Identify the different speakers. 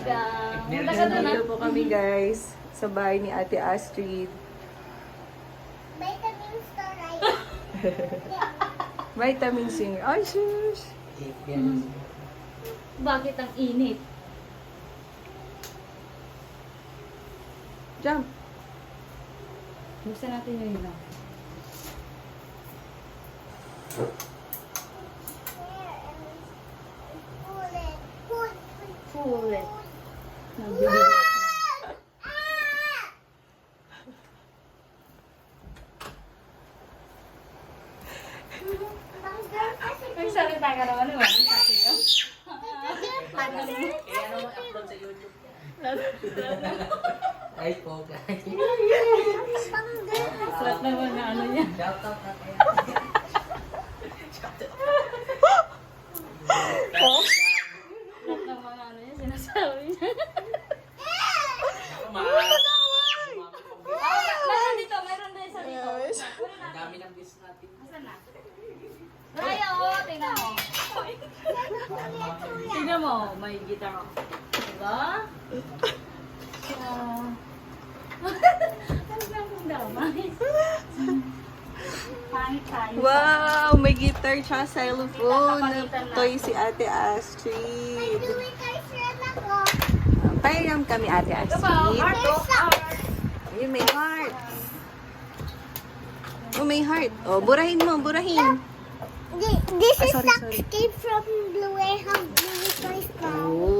Speaker 1: welcome.
Speaker 2: Nandito po kami guys sa bahay ni Ate Astryd.
Speaker 3: Vitamin store ay.
Speaker 2: Vitamin C. Ay, sus!
Speaker 1: Bakit ang init?
Speaker 2: Jump!
Speaker 1: Buksan natin yung ilaw. Full it. Nagbibigat na. Magsalita ka naman naman. Sabi ko.
Speaker 4: Kaya naman upload sa YouTube. Ay po, guys.
Speaker 1: Sarap naman na ano niya.
Speaker 4: Shout out na kayo.
Speaker 1: Sarap naman na ano niya. Sinasabi niya. Meron dito. Meron din sa dito.
Speaker 4: Ang dami ng bis natin.
Speaker 1: Asan na? Raya, oh. Tingnan mo. Tingnan mo. May guitar ako. Diba? Ano lang kung damay? Pangit tayo.
Speaker 2: Wow! May guitar tsaka xylophone. Toy si Ate Astryd. Pairam kami Ate Astryd. Ayun, may heart. Oh, may heart. Oh, burahin mo, burahin.
Speaker 3: This is
Speaker 2: sorry,
Speaker 3: the
Speaker 2: sorry.
Speaker 3: escape from Blue Whale Blue Toy Store.
Speaker 2: Oh.